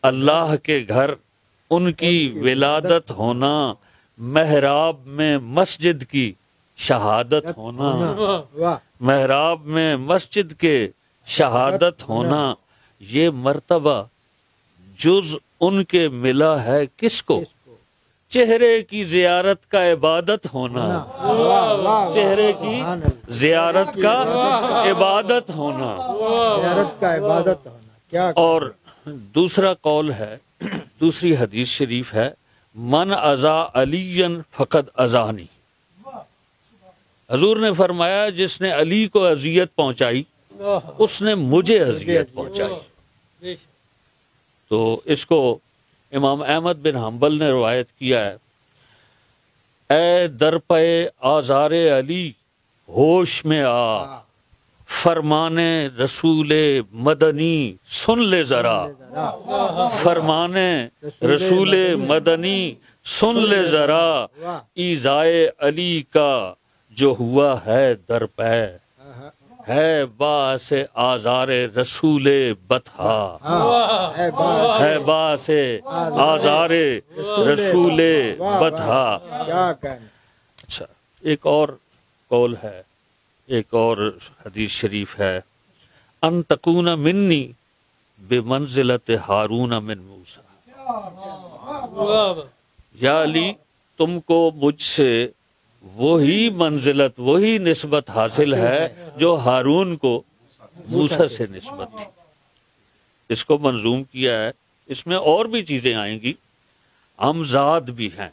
اللہ کے گھر ان کی ولادت ہونا، محراب میں مسجد کی شہادت ہونا، محراب میں مسجد کے شہادت ہونا، یہ مرتبہ جز ان کے ملا ہے کس کو؟ چہرے کی زیارت کا عبادت ہونا، چہرے کی زیارت کا عبادت ہونا، زیارت کا عبادت ہونا کیا؟ اور دوسرا قول ہے، دوسری حدیث شریف ہے، من اذا علی فقد اذانی، حضور نے فرمایا جس نے علی کو اذیت پہنچائی اس نے مجھے اذیت پہنچائی۔ تو اس کو امام احمد بن حنبل نے روایت کیا ہے، اے درپے آزار علی ہوش میں آ، فرمانے رسول مدنی سن لے ذرا، فرمانے رسول مدنی سن لے ذرا، ایذائے علی کا جو ہوا ہے درپے، ہے باعث آزار رسول بطحا، ہے باعث آزار رسول بطحا۔ اچھا، ایک اور قول ہے، ایک اور حدیث شریف ہے، ان تکون منی بمنزلت ہارون من موسیٰ، یا علی تم کو مجھ سے وہی منزلت، وہی نسبت حاصل ہے جو ہارون کو موسیٰ سے نسبت تھی۔ اس کو منظوم کیا ہے، اس میں اور بھی چیزیں آئیں گی، امزاد بھی ہیں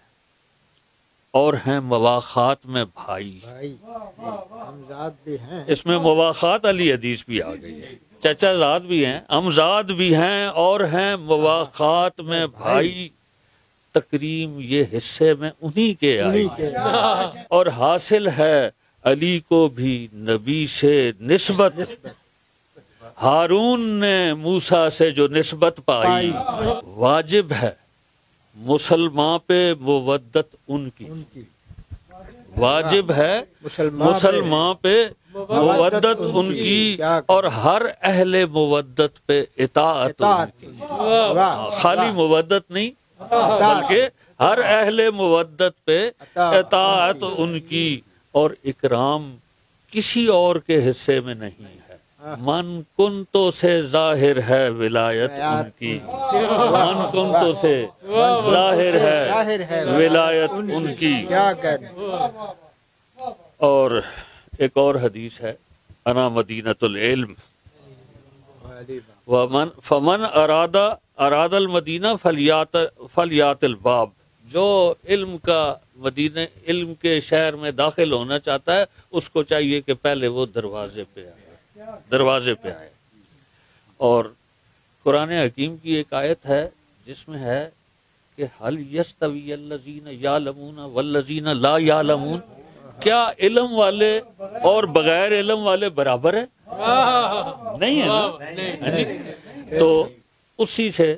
اور ہیں مواخات میں بھائی، امزاد بھی ہیں، اس میں مواخات علی حدیث بھی آ گئی ہے، چچا زاد بھی ہیں، امزاد بھی ہیں اور ہیں مواخات میں بھائی، تکریم یہ حصے میں انہی کے آئی، اور حاصل ہے علی کو بھی نبی سے نسبت، ہارون نے موسیٰ سے جو نسبت پائی، واجب ہے مسلمان پہ مودت ان کی، واجب ہے مسلمان پہ مودت ان کی، اور ہر اہل مودت پہ اطاعت ان کی، خالی مودت نہیں بلکہ ہر اہل مودت پہ اطاعت ان کی، اور اکرام کسی اور کے حصے میں نہیں ہے۔ من کنتو سے ظاہر ہے ولایت ان کی، من کنتو سے ظاہر ہے ولایت ان کی۔ اور ایک اور حدیث ہے، انا مدینۃ العلم، فمن اراد المدینہ فلیات الباب، جو علم کا مدینہ، علم کے شہر میں داخل ہونا چاہتا ہے اس کو چاہیے کہ پہلے وہ دروازے پہ آئے۔ اور قرآن حکیم کی ایک آیت ہے جس میں ہے کہ هل یستوی الذین یعلمون والذین لا یعلمون، کیا علم والے اور بغیر علم والے برابر ہیں؟ نہیں ہے نا؟ تو اسی سے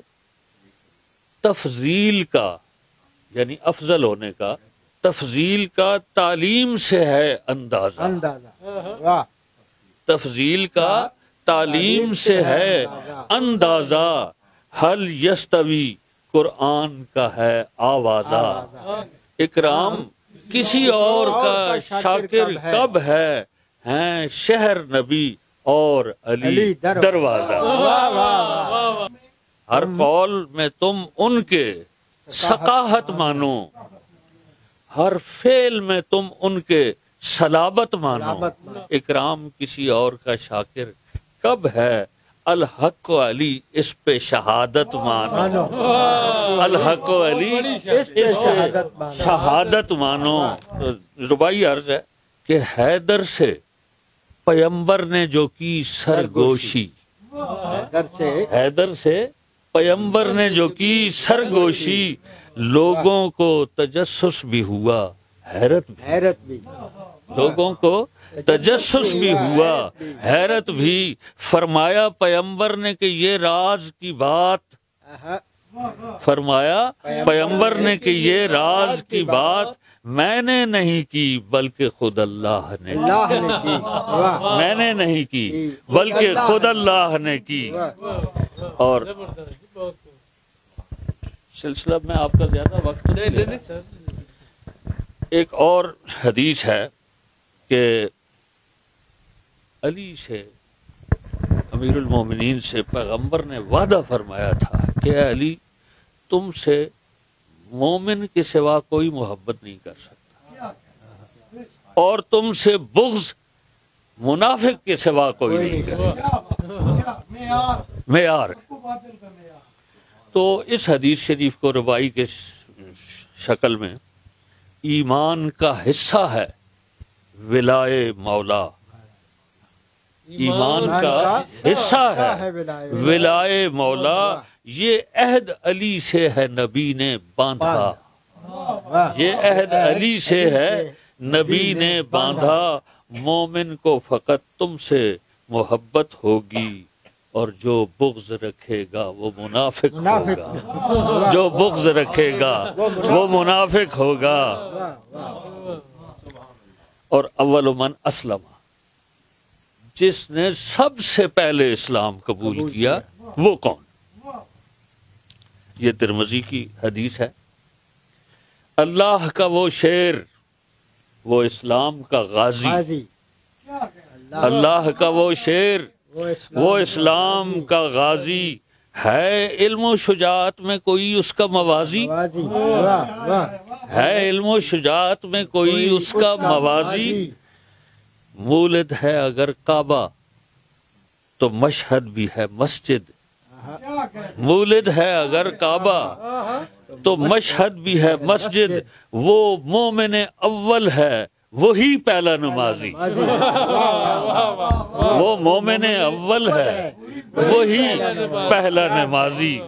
تفضیل کا، یعنی افضل ہونے کا، تفضیل کا تعلیم سے ہے اندازہ، تفضیل کا تعلیم سے ہے اندازہ، حل یستوی قرآن کا ہے آوازہ، اکرام کسی اور کا شاکر کب ہے، ہیں شہر نبی اور علی دروازہ۔ ہر قول میں تم ان کے ثقاہت مانو، ہر فعل میں تم ان کے صلابت مانو، اکرام کسی اور کا شاکر کب ہے، الحق علی اس پہ شہادت مانو، الحق علی اس پہ شہادت مانو۔ رباعی عرض ہے کہ حیدر سے پیمبر نے جو کی سرگوشی، حیدر سے پیمبر نے جو کی سرگوشی، لوگوں کو تجسس بھی ہوا، حیرت بھی، لوگوں کو تجسس بھی ہوا، حیرت بھی، فرمایا پیمبر نے کہ یہ راز کی بات، فرمایا پیمبر نے کہ یہ راز کی بات میں نے نہیں کی بلکہ خود اللہ نے کی، میں نے نہیں کی بلکہ خود اللہ نے کی۔ اور سلسلہ میں آپ کا زیادہ وقت نہیں لے رہا۔ سر ایک اور حدیث ہے کہ علی سے، امیر المومنین سے پیغمبر نے وعدہ فرمایا تھا کہ اے علی تم سے مومن کے سوا کوئی محبت نہیں کر سکتا، اور تم سے بغض منافق کے سوا کوئی نہیں کر سکتا، معیار۔ تو اس حدیث شریف کو روائی کے شکل میں ایمان کا حصہ ہے ولائے مولا، ایمان کا حصہ ہے ولائے مولا، یہ عہد علی سے ہے نبی نے باندھا، یہ عہد علی سے ہے نبی نے باندھا، مومن کو فقط تم سے محبت ہوگی، اور جو بغض رکھے گا وہ منافق ہوگا، جو بغض رکھے گا وہ منافق ہوگا۔ اور اول من اسلم، جس نے سب سے پہلے اسلام قبول کیا وہ کون؟ یہ ترمذی کی حدیث ہے۔ اللہ کا وہ شیر، وہ اسلام کا غازی، اللہ کا وہ شیر، وہ اسلام کا غازی، ہے علم و شجاعت میں کوئی اس کا موازی، ہے علم و شجاعت میں کوئی اس کا موازی، مولد ہے اگر کعبہ تو مشہد بھی ہے مسجد، مولد ہے اگر کعبہ تو مشہد بھی ہے مسجد، وہ مومن اول ہے وہی پہلا نمازی، وہ مومن اول ہے وہی پہلا نمازی۔